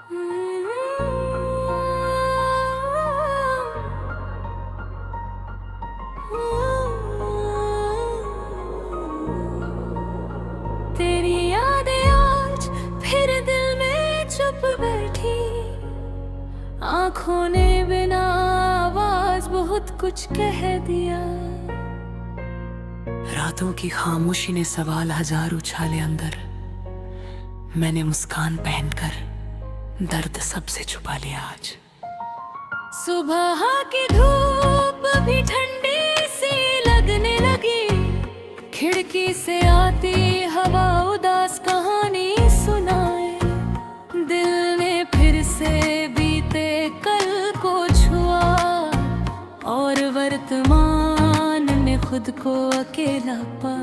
तेरी यादें आज फिर दिल में चुप बैठी, आंखों ने बिना आवाज बहुत कुछ कह दिया। रातों की खामोशी ने सवाल हजार उछाले अंदर। मैंने मुस्कान पहनकर दर्द सबसे छुपा लिया आज। सुबह की धूप भी ठंडी सी लगने लगी, खिड़की से आती हवा उदास कहानी सुनाए। दिल ने फिर से बीते कल को छुआ और वर्तमान में खुद को अकेला पा।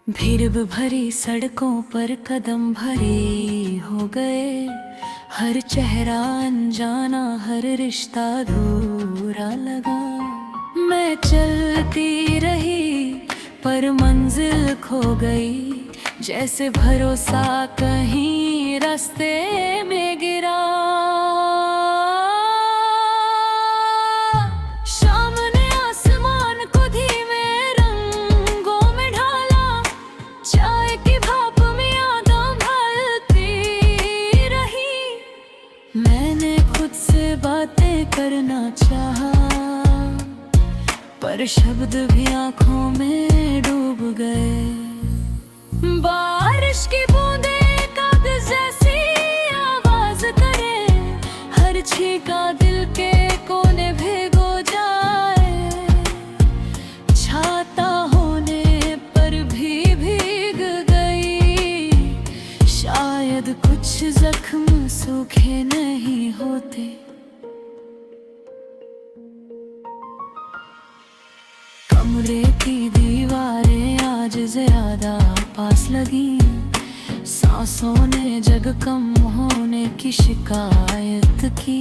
भीड़ भरी सड़कों पर कदम भरे हो गए, हर चेहरा अनजाना, हर रिश्ता अधूरा लगा। मैं चलती रही पर मंजिल खो गई, जैसे भरोसा कहीं रास्ते में गिरा। शाम ने आसमान को धीमे रंगों में ढाला, चाय की भाप में यादें ढलती रही। मैंने खुद से बातें करना चाहा, पर शब्द भी आंखों में डूब गए। बारिश की बूंदें कागज जैसी आवाज करे, हर छींटा दिल के कोने भिगो जाए। छाता होने पर भी भीग गई, शायद कुछ जख्म सूखे नहीं होते। कमरे की दीवारें आज ज्यादा पास लगी, सांसों ने जग कम होने की शिकायत की।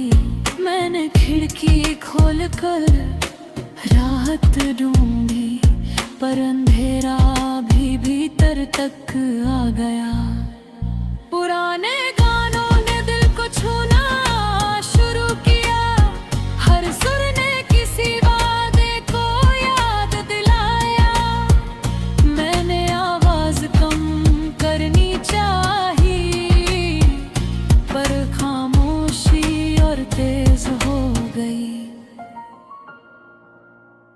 मैंने खिड़की खोलकर राहत ढूंढी, पर अंधेरा भी भीतर तक आ गया। पुराने गानों ने दिल को छूना शुरू किया, हर सुर ने किसी वादे को याद दिलाया। मैंने आवाज कम करनी चाहिए, पर खामोशी और तेज हो गई।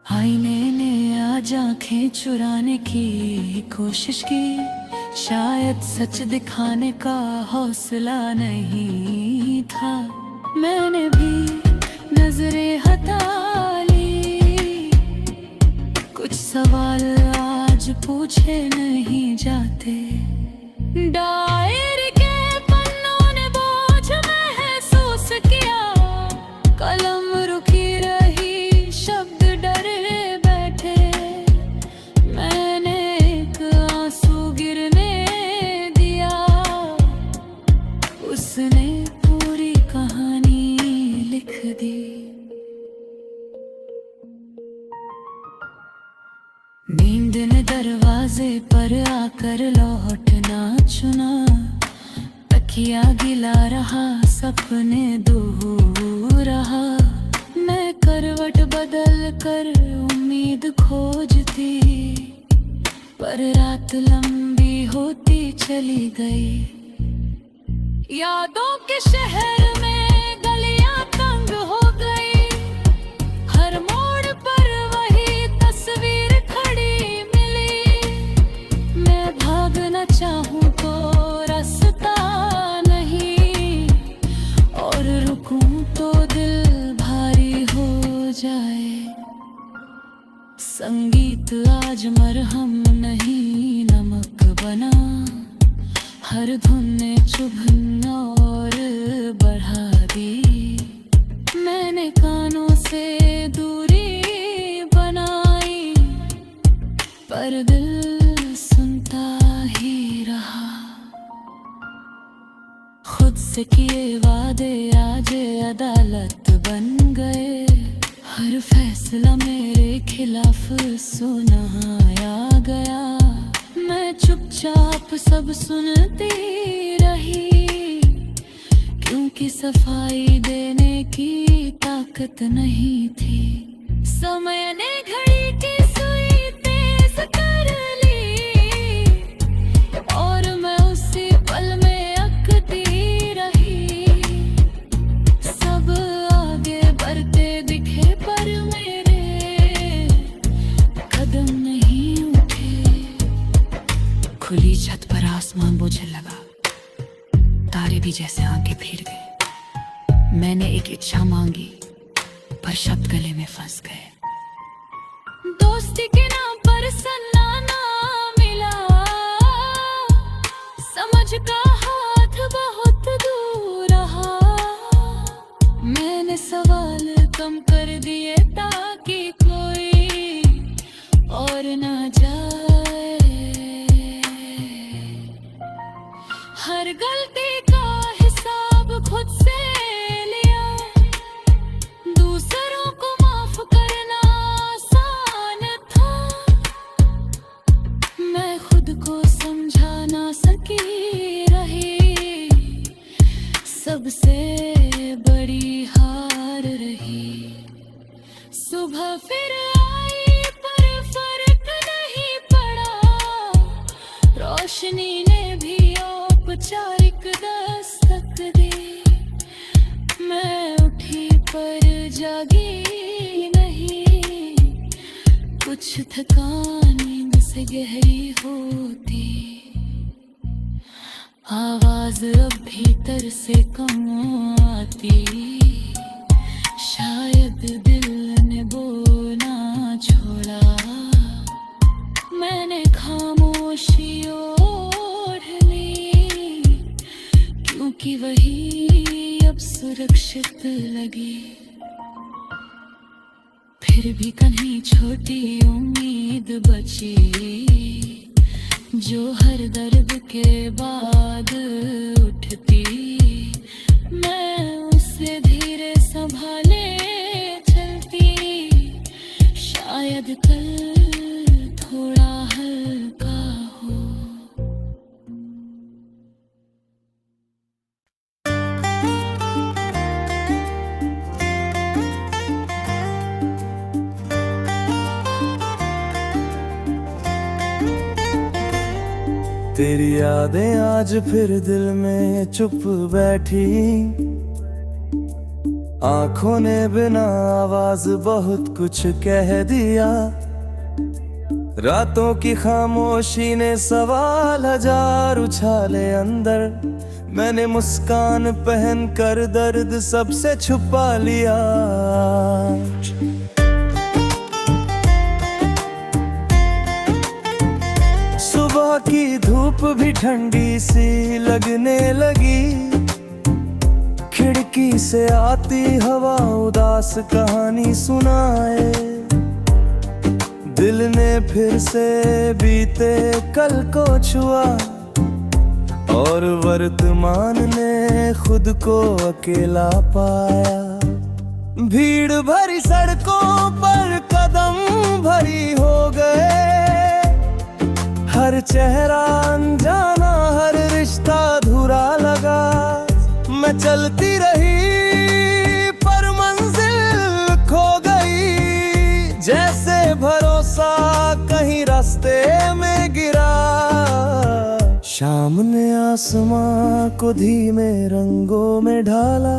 आईने ने आज आंखें चुराने की कोशिश की, शायद सच दिखाने का हौसला नहीं था। मैंने भी नजरें हटा ली, कुछ सवाल आज पूछे नहीं जाते। डायरी के पन्नों ने बोझ महसूस किया, कलम रुकी रही, शब्द डरे बैठे। मैंने एक आंसू गिरने दिया, उसने पूरी कहानी लिख दी। नींद ने दरवाजे पर आकर लौटना चुना, तकिया गिला रहा, सपने दूर रहा। मैं करवट बदल कर उम्मीद खोजती, पर रात लंबी होती चली गई। यादों के शहर में गलियां तंग हो गई, हर मोड़ पर वही तस्वीर खड़ी मिली। मैं भागना चाहूं तो रास्ता नहीं, और रुकूं तो दिल भारी हो जाए। संगीत आज मरहम नहीं नमक बना, हर धुन ने चुभन और बढ़ा दी। मैंने कानों से दूरी बनाई, पर दिल सुनता ही रहा। खुद से किए वादे आज अदालत बन गए, हर फैसला मेरे खिलाफ सुनाया गया। मैं चुपचाप सब सुनती रही, क्योंकि सफाई देने की ताकत नहीं थी। समय ने घड़ी की सुई तेज कर ली और मैं उसी पल में अकती रही। सब आगे बढ़ते दिखे पर मेरे कदम नहीं उठे। खुली छत पर आसमान बुझने लगा, तारे भी जैसे आंखें फिर गए। मैंने एक इच्छा मांगी पर शब्द गले में फंस गए। दोस्ती के नाम पर सन्नाटा मिला, समझ का हाथ बहुत दूर रहा। मैंने सवाल कम कर दिए ताकि कोई और ना जाए। हर गलती का हिसाब खुद से लिया, दूसरों को माफ करना आसान था। मैं खुद को समझा ना सकी रही, सबसे बड़ी हार रही। सुबह फिर आई पर फर्क नहीं पड़ा, रोशनी ने भी औपचारिक दस्तक दी। मैं उठी पर जागी नहीं, कुछ थकान नींद से गहरी होती। आवाज अब भीतर से कम आती, शायद दिल ने बोलना छोड़ा। मैंने खामोशी ओढ़ ली, क्योंकि वही अब सुरक्षित लगी। फिर भी कहीं छोटी उम्मीद बची, जो हर दर्द के बाद उठती। मैं उसे धीरे संभाले चलती, शायद कल थोड़ा हल्का हो। तेरी यादें आज फिर दिल में चुप बैठी, आंखों ने बिना आवाज बहुत कुछ कह दिया। रातों की खामोशी ने सवाल हजार उछाले अंदर। मैंने मुस्कान पहन कर दर्द सबसे छुपा लिया। सुबह की धूप भी ठंडी सी लगने लगी, खिड़की से आती हवा उदास कहानी सुनाए। दिल ने फिर से बीते कल को छुआ, और वर्तमान ने खुद को अकेला पाया। भीड़ भरी सड़कों पर कदम भरी हो गए, हर चेहरा अनजाना, हर रिश्ता अधूरा लगा। मैं चलती रही पर मंजिल खो गई, जैसे भरोसा कहीं रास्ते में गिरा। शाम ने आसमां को धीमे रंगों में ढाला,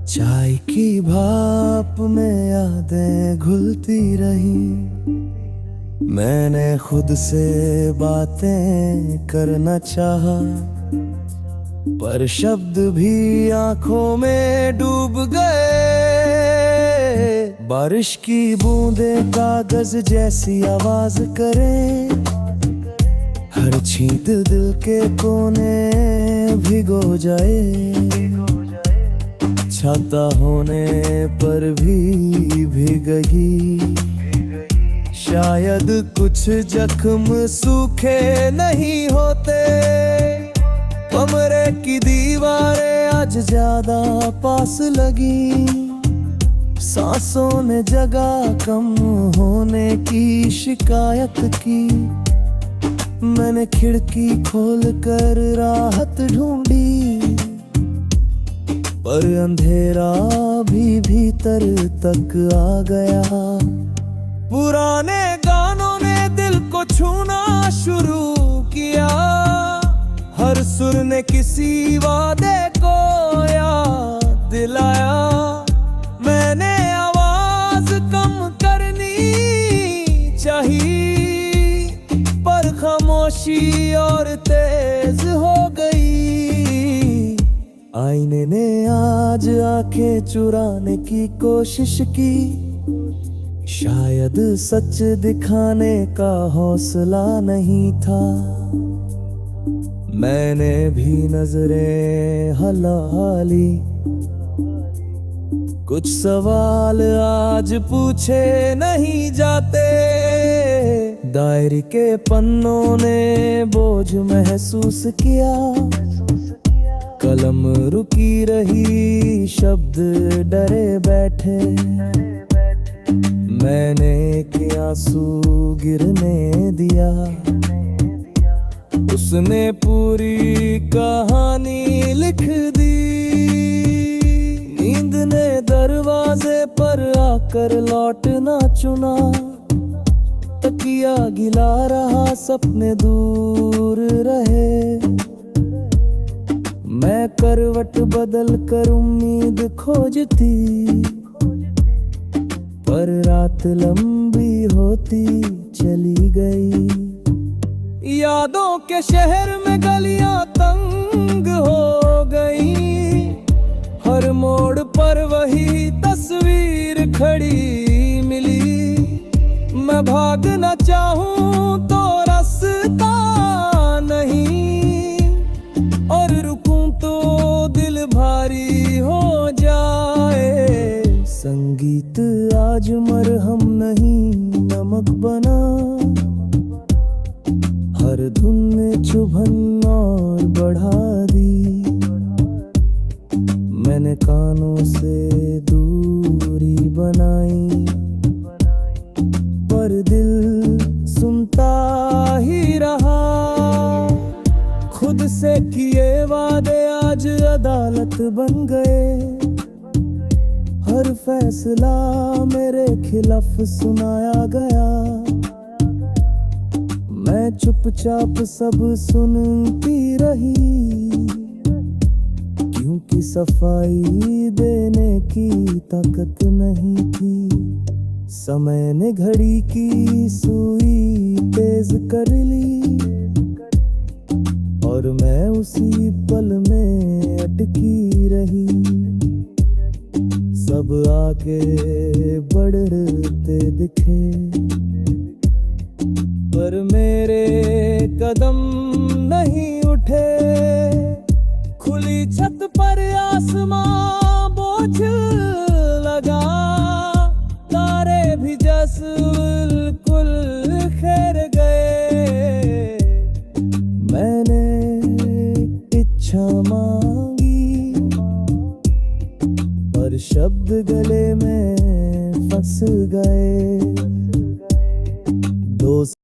चाय की भाप में यादें घुलती रही। मैंने खुद से बातें करना चाहा, पर शब्द भी आंखों में डूब गए। बारिश की बूंदें कागज जैसी आवाज करें, हर छींट दिल के कोने भिगो जाए। छाता होने पर भी भीगेगी, शायद कुछ जख्म सूखे नहीं होते। कमरे की दीवारें आज ज्यादा पास लगी, सांसों ने जगह कम होने की शिकायत की। मैंने खिड़की खोल कर राहत ढूंढी, पर अंधेरा भी भीतर तक आ गया। पुराने गानों ने दिल को छूना शुरू किया, हर सुर ने किसी वादे को याद दिलाया। मैंने आवाज कम करनी चाहिए, पर खामोशी और तेज हो गई। आईने ने आज आंखें चुराने की कोशिश की, शायद सच दिखाने का हौसला नहीं था। मैंने भी नजरें हिला ली, कुछ सवाल आज पूछे नहीं जाते। डायरी के पन्नों ने बोझ महसूस किया, कलम रुकी रही, शब्द डरे बैठे। मैंने एक आंसू गिरने दिया, उसने पूरी कहानी लिख दी। नींद ने दरवाजे पर आकर लौटना चुना, तकिया गिला रहा, सपने दूर रहे। मैं करवट बदल कर उम्मीद खोजती, पर रात लंबी होती चली गई। यादों के शहर में गलियां तंग हो गई, हर मोड़ पर वही तस्वीर खड़ी मिली। मैं भागना चाहूं तो रास्ता नहीं, और रुकूं तो दिल भारी हो जाए। संगीत आज मरहम नहीं नमक बना, हर धुन में चुभन और बढ़ा दी। मैंने कानों से दूरी बनाई, पर दिल सुनता ही रहा। खुद से किए वादे आज अदालत बन गए, हर फैसला मेरे खिलाफ सुनाया गया। मैं चुपचाप सब सुनती रही, क्योंकि सफाई देने की ताकत नहीं थी। समय ने घड़ी की सुई तेज कर ली, और मैं उसी पल में अटकी रही। सब आगे बढ़ते दिखे, पर मेरे कदम नहीं उठे। खुली छत पर आसमां बोझ लगा, तारे भी जस बिल्कुल खेर गए। मैंने इच्छा मांगी, पर शब्द गले में फंस गए। दोस्त